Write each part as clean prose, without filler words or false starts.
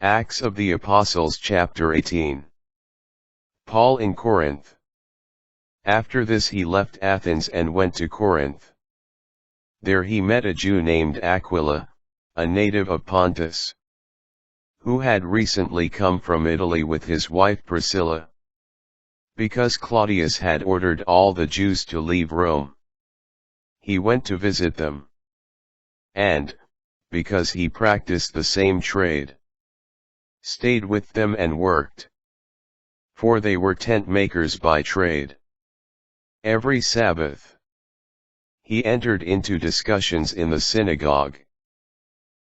Acts of the Apostles chapter 18. Paul in Corinth. After this he left Athens and went to Corinth. There he met a Jew named Aquila, a native of Pontus, who had recently come from Italy with his wife Priscilla. Because Claudius had ordered all the Jews to leave Rome, he went to visit them. And, because he practiced the same trade, stayed with them and worked. For they were tent makers by trade. Every Sabbath, he entered into discussions in the synagogue,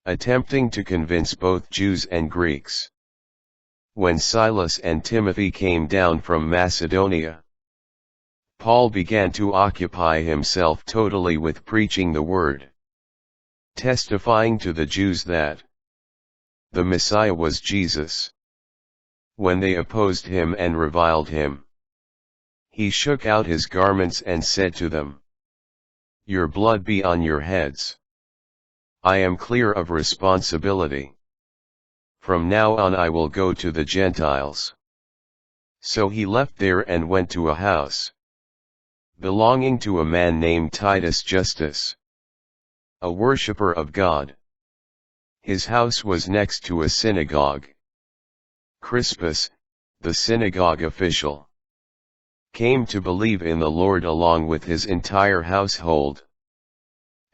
attempting to convince both Jews and Greeks. When Silas and Timothy came down from Macedonia, Paul began to occupy himself totally with preaching the word, testifying to the Jews that the Messiah was Jesus. When they opposed him and reviled him, he shook out his garments and said to them, "Your blood be on your heads. I am clear of responsibility. From now on I will go to the Gentiles." So he left there and went to a house belonging to a man named Titus Justus, a worshipper of God. His house was next to a synagogue. Crispus, the synagogue official, came to believe in the Lord along with his entire household.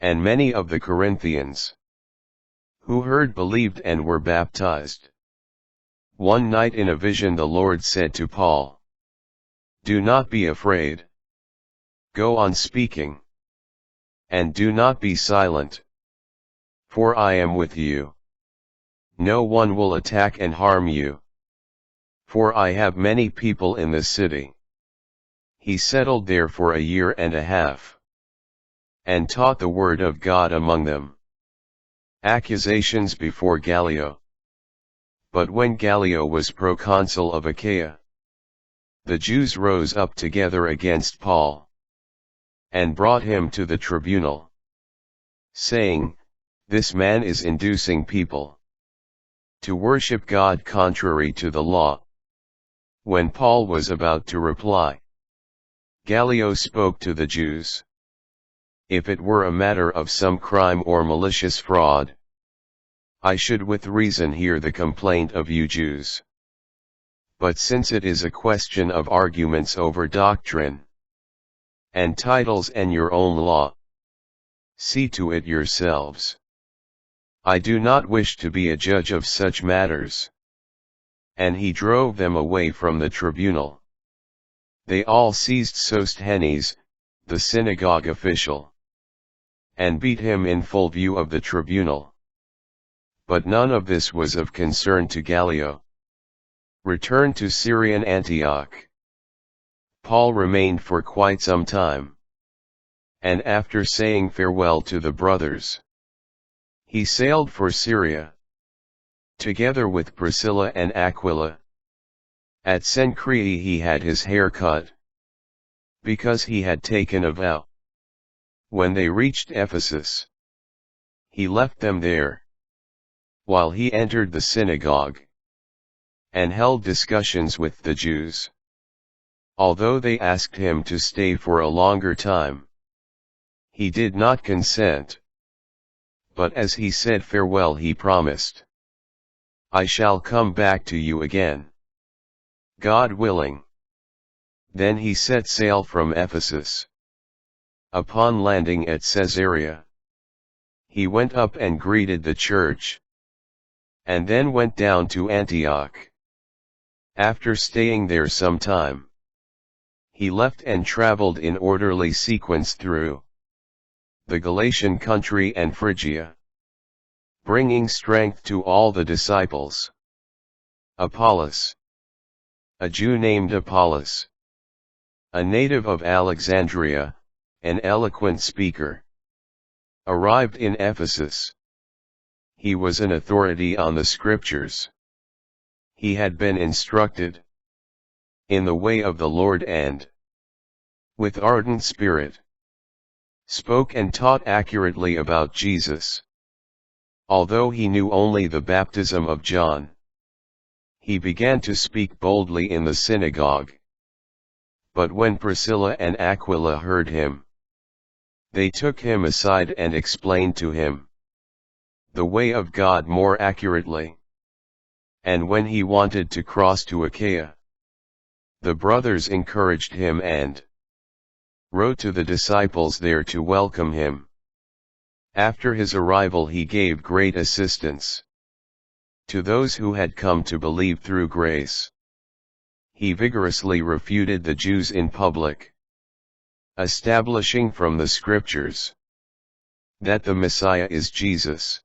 And many of the Corinthians who heard believed and were baptized. One night in a vision the Lord said to Paul, "Do not be afraid. Go on speaking. And do not be silent. For I am with you. No one will attack and harm you. For I have many people in this city." He settled there for 1.5 years, and taught the word of God among them. Accusations before Gallio. But when Gallio was proconsul of Achaia, the Jews rose up together against Paul, and brought him to the tribunal, saying, "This man is inducing people to worship God contrary to the law." When Paul was about to reply, Gallio spoke to the Jews. "If it were a matter of some crime or malicious fraud, I should with reason hear the complaint of you Jews. But since it is a question of arguments over doctrine, and titles and your own law, see to it yourselves. I do not wish to be a judge of such matters." And he drove them away from the tribunal. They all seized Sosthenes, the synagogue official, and beat him in full view of the tribunal. But none of this was of concern to Gallio. Returned to Syrian Antioch, Paul remained for quite some time. And after saying farewell to the brothers, he sailed for Syria, together with Priscilla and Aquila. At Cenchreae he had his hair cut, because he had taken a vow. When they reached Ephesus, he left them there, while he entered the synagogue, and held discussions with the Jews. Although they asked him to stay for a longer time, he did not consent. But as he said farewell he promised, "I shall come back to you again, God willing." Then he set sail from Ephesus. Upon landing at Caesarea, he went up and greeted the church, and then went down to Antioch. After staying there some time, he left and traveled in orderly sequence through the Galatian country and Phrygia, bringing strength to all the disciples. Apollos, a Jew named Apollos, a native of Alexandria, an eloquent speaker, arrived in Ephesus. He was an authority on the scriptures. He had been instructed in the way of the Lord and, with ardent spirit, spoke and taught accurately about Jesus. Although he knew only the baptism of John, he began to speak boldly in the synagogue. But when Priscilla and Aquila heard him, they took him aside and explained to him the way of God more accurately. And when he wanted to cross to Achaia, the brothers encouraged him and wrote to the disciples there to welcome him. After his arrival he gave great assistance to those who had come to believe through grace. He vigorously refuted the Jews in public, establishing from the Scriptures that the Messiah is Jesus.